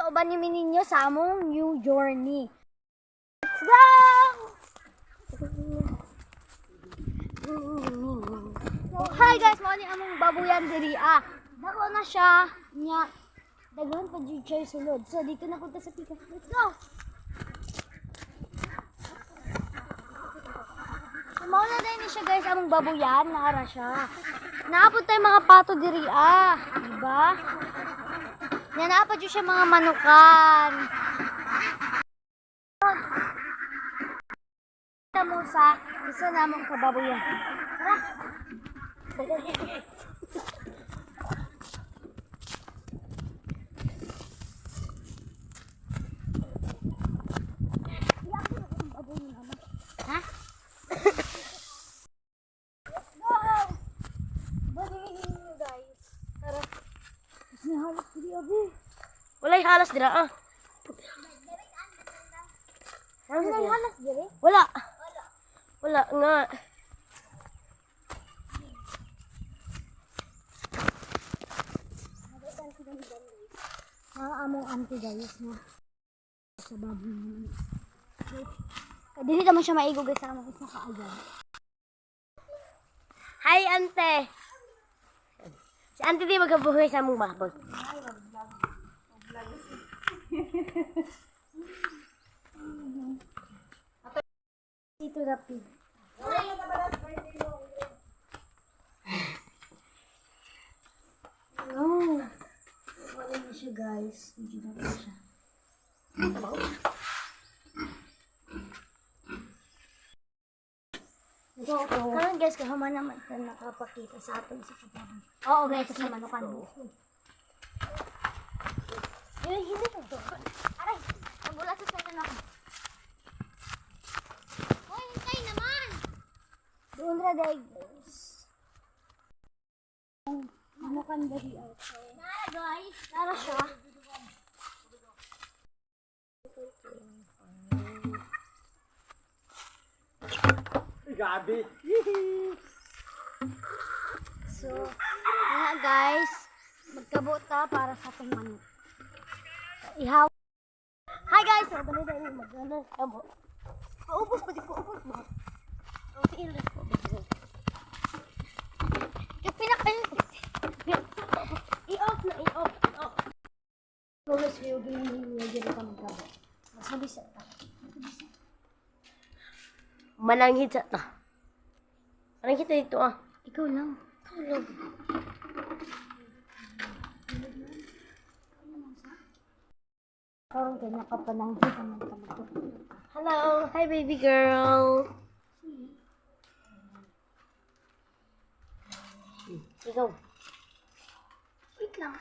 Kauban niyo ninyo sa among new journey. Let's go! So, hi guys, mo ni among babuyan diri Dako na siya nya daghan pa jud siya sulod. So dito na punta sa pika. Let's go. So, mao na din siya guys among babuyan, naara siya. Naapod tay mga pato diri diba? Nya naapod jud siya mga manukan. Mo sa isa namong kababuyan. Tara. Ha? Go! Balikin niyo guys. Tara. May halas diri abi. Walay halas dira May halas diri? Wala. Wala nga. Among auntie guys na sa baboy naman. Dili naman siya maigo guys sa among isa kaagad. Hi, ante. Si ante di magabuhay sa among baboy. Dito na pig. Oh. Wala na siya guys. Hindi na po siya. Karon guys, kahama naman na nakapakita sa atin sa kabahan. Oo guys, sa manukan mo. Hindi to. Aray, nagula sa sa'yo na ako. Hoy, hintay naman! Doon ra guys. Manukan dari outside. Nara guys, nara siya. Gabi. So, guys, magkabuta para sa itong manok. Ihaw. Hi guys, so bali na yung mag-ano. Paubos pa di ko, ubos mo. Ang tiilis ko. Yung pinakain. I-off na, i-off. Guys, kayo ganyan yung dito ka magkabo. Masabi sa ito. Mananghid sa ta. Mananghid na dito Ikaw lang. Parang kaya nakapananggi ka ng kamagod. Hello. Hi, baby girl. Ikaw. Wait lang.